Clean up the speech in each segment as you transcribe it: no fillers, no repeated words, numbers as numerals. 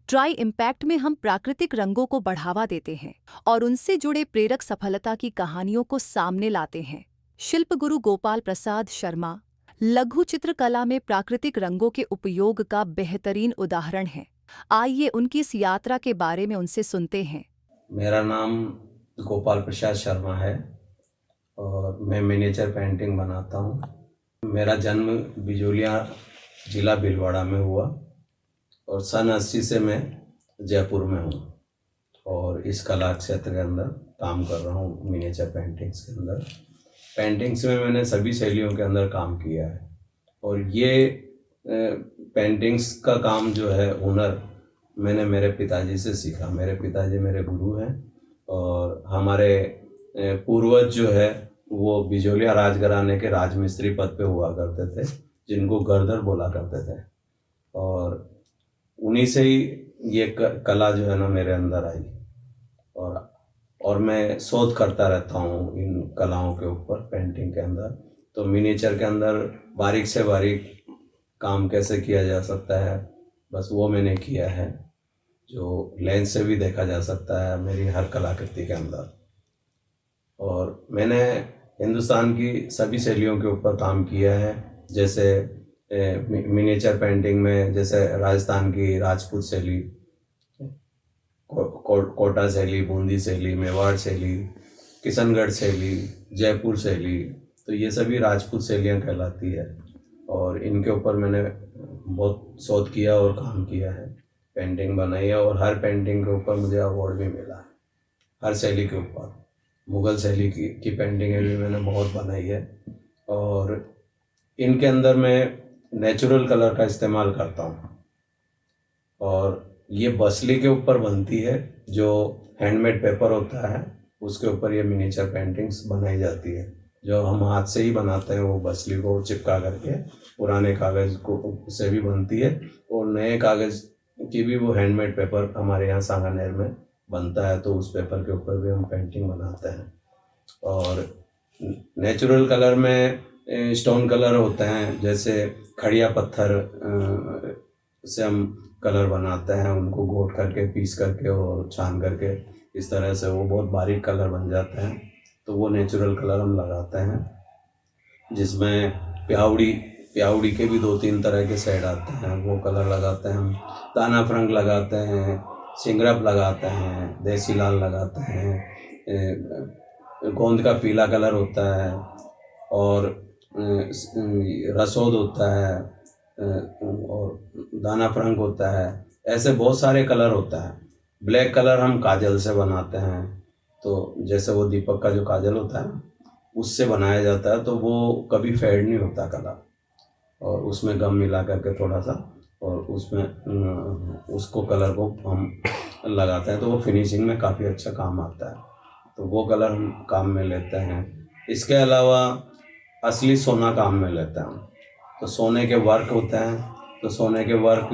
Try impact में हम प्राकृतिक रंगों को बढ़ावा देते हैं और उनसे जुड़े प्रेरक सफलता की कहानियों को सामने लाते हैं। शिल्प गुरु गोपाल प्रसाद शर्मा लघु चित्रकला में प्राकृतिक रंगों के उपयोग का बेहतरीन उदाहरण है। आइए उनकी इस यात्रा के बारे में उनसे सुनते हैं। मेरा नाम गोपाल प्रसाद शर्मा है और मैं मिनिएचर पेंटिंग बनाता हूँ। मेरा जन्म बिजोलिया ज़िला भीलवाड़ा में हुआ और सन 80 से मैं जयपुर में हूँ और इस कला क्षेत्र के अंदर काम कर रहा हूँ। मिनिएचर पेंटिंग्स के अंदर पेंटिंग्स में मैंने सभी शैलियों के अंदर काम किया है और ये पेंटिंग्स का काम जो है हुनर मैंने मेरे पिताजी से सीखा। मेरे पिताजी मेरे गुरु हैं और हमारे पूर्वज जो है वो बिजोलिया राजघराने के राजमिस्त्री पद पे हुआ करते थे, जिनको गर्दर बोला करते थे और उन्हीं से ही ये कला जो है ना मेरे अंदर आई और मैं शोध करता रहता हूँ इन कलाओं के ऊपर पेंटिंग के अंदर। तो मिनिएचर के अंदर बारीक से बारीक काम कैसे किया जा सकता है, बस वो मैंने किया है, जो लेंस से भी देखा जा सकता है मेरी हर कलाकृति के अंदर। और मैंने हिंदुस्तान की सभी शैलियों के ऊपर काम किया है, जैसे मिनिएचर पेंटिंग में जैसे राजस्थान की राजपूत शैली, कोटा शैली, बूंदी शैली, मेवाड़ शैली, किशनगढ़ शैली, जयपुर शैली, तो ये सभी राजपूत शैलियाँ कहलाती है और इनके ऊपर मैंने बहुत शोध किया और काम किया है, पेंटिंग बनाई है और हर पेंटिंग के ऊपर मुझे अवार्ड भी मिला है। हर शैली के ऊपर मुग़ल शैली की पेंटिंगें भी मैंने बहुत बनाई है और इनके अंदर मैं नेचुरल कलर का इस्तेमाल करता हूँ और ये बसली के ऊपर बनती है, जो हैंडमेड पेपर होता है उसके ऊपर ये मिनिएचर पेंटिंग्स बनाई जाती है। जो हम हाथ से ही बनाते हैं वो बसली को चिपका करके पुराने कागज़ को से भी बनती है और नए कागज़ की भी वो हैंडमेड पेपर हमारे यहाँ सांगानेर में बनता है, तो उस पेपर के ऊपर भी हम पेंटिंग बनाते हैं। और नेचुरल कलर में स्टोन कलर होते हैं, जैसे खड़िया पत्थर से हम कलर बनाते हैं, उनको घोट करके पीस करके और छान करके इस तरह से वो बहुत बारीक कलर बन जाते हैं, तो वो नेचुरल कलर हम लगाते हैं, जिसमें प्याउड़ी के भी 2-3 तरह के शेड आते हैं, वो कलर लगाते हैं हम। दाना फ्रंक लगाते हैं, सिंगरप लगाते हैं, देसी लाल लगाते हैं, गोंद का पीला कलर होता है और रसोद होता है और दाना फ्रंक होता है। ऐसे बहुत सारे कलर होता है। ब्लैक कलर हम काजल से बनाते हैं, तो जैसे वो दीपक का जो काजल होता है ना, उससे बनाया जाता है, तो वो कभी फेड नहीं होता कलर, और उसमें गम मिला करके थोड़ा सा और उसमें उसको कलर को हम लगाते हैं, तो वो फिनिशिंग में काफ़ी अच्छा काम आता है, तो वो कलर हम काम में लेते हैं। इसके अलावा असली सोना काम में लेते हैं हम, तो सोने के वर्क होते हैं, तो सोने के वर्क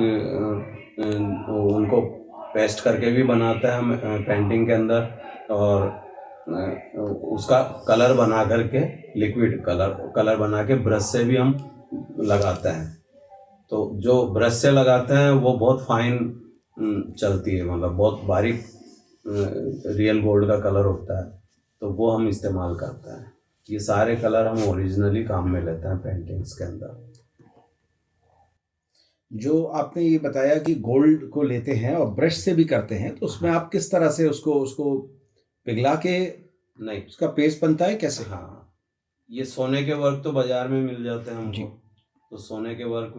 उनको पेस्ट करके भी बनाते हैं हम पेंटिंग के अंदर और उसका कलर बना करके लिक्विड कलर बना के ब्रश से भी हम लगाते हैं। तो जो ब्रश से लगाते हैं वो बहुत फाइन चलती है, मतलब बहुत बारीक रियल गोल्ड का कलर होता है, तो वो हम इस्तेमाल करते हैं। ये सारे कलर हम ओरिजिनली काम में लेते हैं पेंटिंग्स के अंदर। जो आपने ये बताया कि गोल्ड को लेते हैं और ब्रश से भी करते हैं, तो उसमें आप किस तरह से उसको पिघला के नहीं, उसका पेस्ट बनता है कैसे? हाँ, ये सोने के वर्क तो बाजार में मिल जाते हैं जी। हमको, तो सोने के वर्क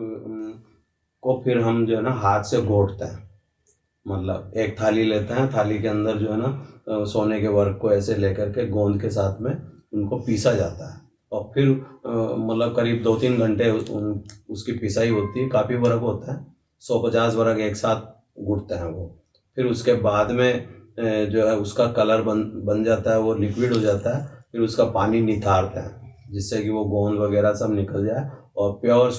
को फिर हम जो है ना हाथ से घोटते हैं, मतलब एक थाली लेते हैं, थाली के अंदर जो है ना सोने के वर्क को ऐसे लेकर के गोंद के साथ में उनको पीसा जाता है और फिर मतलब करीब 2-3 घंटे उसकी पिसाई होती है। काफ़ी वर्क होता है, 150 वर्क एक साथ घुटते हैं वो। फिर उसके बाद में जो है उसका कलर बन जाता है, वो लिक्विड हो जाता है, फिर उसका पानी निथारते हैं, जिससे कि वो गोंद वगैरह सब निकल जाए और प्योर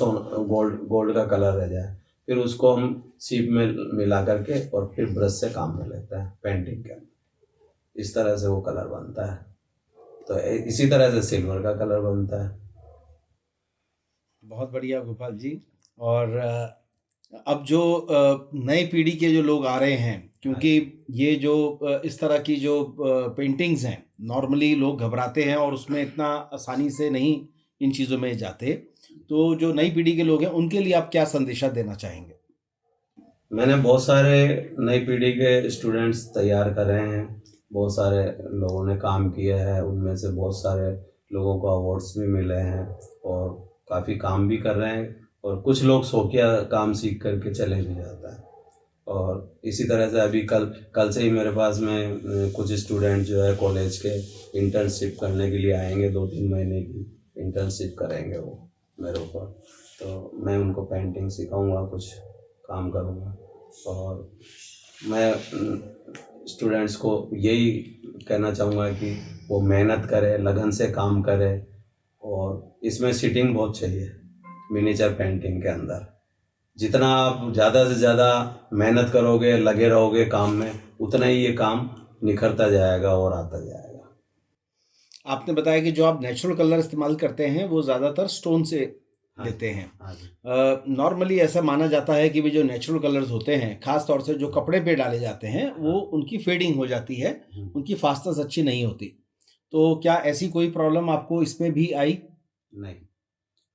गोल्ड का कलर रह जाए। फिर उसको हम सीप में मिला करके और फिर ब्रश से काम में लेते हैं पेंटिंग के अंदर। इस तरह से वो कलर बनता है, तो इसी तरह से सिल्वर का कलर बनता है। बहुत बढ़िया गोपाल जी। और अब जो नई पीढ़ी के जो लोग आ रहे हैं, क्योंकि ये जो इस तरह की जो पेंटिंग्स हैं, नॉर्मली लोग घबराते हैं और उसमें इतना आसानी से नहीं इन चीज़ों में जाते। तो जो नई पीढ़ी के लोग हैं, उनके लिए आप क्या संदेशा देना चाहेंगे? मैंने बहुत सारे नई पीढ़ी के स्टूडेंट्स तैयार कर रहे हैं, बहुत सारे लोगों ने काम किया है, उनमें से बहुत सारे लोगों को अवार्ड्स भी मिले हैं और काफ़ी काम भी कर रहे हैं, और कुछ लोग शौकिया काम सीख करके चले भी जाता है। और इसी तरह से अभी कल से ही मेरे पास में कुछ स्टूडेंट जो है कॉलेज के इंटर्नशिप करने के लिए आएंगे, 2-3 महीने की इंटर्नशिप करेंगे वो मेरे ऊपर। तो मैं उनको पेंटिंग सिखाऊंगा, कुछ काम करूंगा, और मैं स्टूडेंट्स को यही कहना चाहूँगा कि वो मेहनत करे, लगन से काम करे, और इसमें सिटिंग बहुत चाहिए मिनिएचर पेंटिंग के अंदर। जितना आप ज़्यादा से ज़्यादा मेहनत करोगे, लगे रहोगे काम में, उतना ही ये काम निखरता जाएगा और आता जाएगा। आपने बताया कि जो आप नेचुरल कलर इस्तेमाल करते हैं, वो ज़्यादातर स्टोन से लेते हैं। हाँ जी। नॉर्मली ऐसा माना जाता है कि भी जो नेचुरल कलर्स होते हैं, खास तौर से जो कपड़े पे डाले जाते हैं, वो उनकी फेडिंग हो जाती है, उनकी फास्टनेस अच्छी नहीं होती। तो क्या ऐसी कोई प्रॉब्लम आपको इसमें भी आई? नहीं,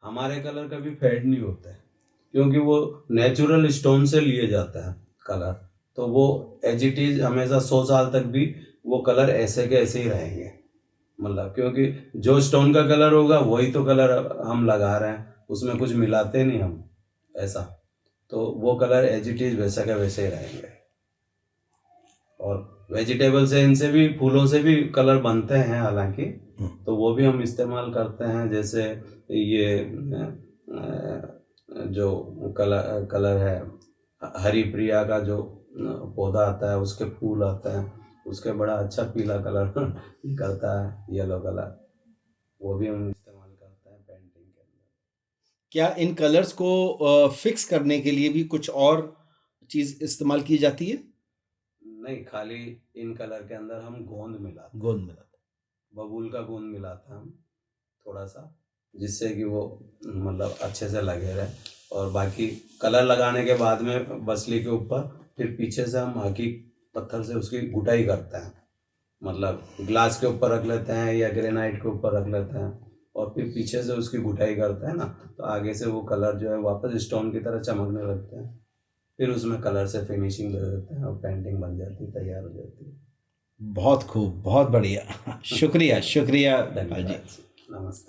हमारे कलर कभी फेड नहीं होता है, क्योंकि वो नेचुरल स्टोन से लिए जाता है कलर, तो वो एज इट इज हमेशा 100 साल तक भी वो कलर ऐसे के ऐसे ही रहेंगे। मतलब क्योंकि जो स्टोन का कलर होगा वही तो कलर हम लगा रहे हैं, उसमें कुछ मिलाते नहीं हम ऐसा, तो वो कलर एज इट इज वैसा का वैसे ही रहेंगे। और वेजिटेबल से, इनसे भी, फूलों से भी कलर बनते हैं हालांकि, तो वो भी हम इस्तेमाल करते हैं। जैसे ये जो कलर है, हरी प्रिया का जो पौधा आता है, उसके फूल आते हैं, उसके बड़ा अच्छा पीला कलर निकलता है, येलो कलर, वो भी हम इस्तेमाल करते हैं पेंटिंग के अंदर। क्या इन कलर्स को फिक्स करने के लिए भी कुछ और चीज़ इस्तेमाल की जाती है? नहीं, खाली इन कलर के अंदर हम गोंद मिलाते हैं, गोंद मिलाते बबूल का गोंद मिलाते हैं हम थोड़ा सा, जिससे कि वो मतलब अच्छे से लगे रहे। और बाकी कलर लगाने के बाद में बसली के ऊपर फिर पीछे से हम हकी पत्थर से उसकी गुटाई करते हैं, मतलब ग्लास के ऊपर रख लेते हैं या ग्रेनाइट के ऊपर रख लेते हैं, और फिर पीछे से उसकी गुटाई करते हैं ना, तो आगे से वो कलर जो है वापस स्टोन की तरह चमकने लगते हैं। फिर उसमें कलर से फिनिशिंग दे देते हैं और पेंटिंग बन जाती है, तैयार हो जाती है। बहुत खूब, बहुत बढ़िया। शुक्रिया, शुक्रिया धनपाल जी। धन्यवाद, नमस्ते।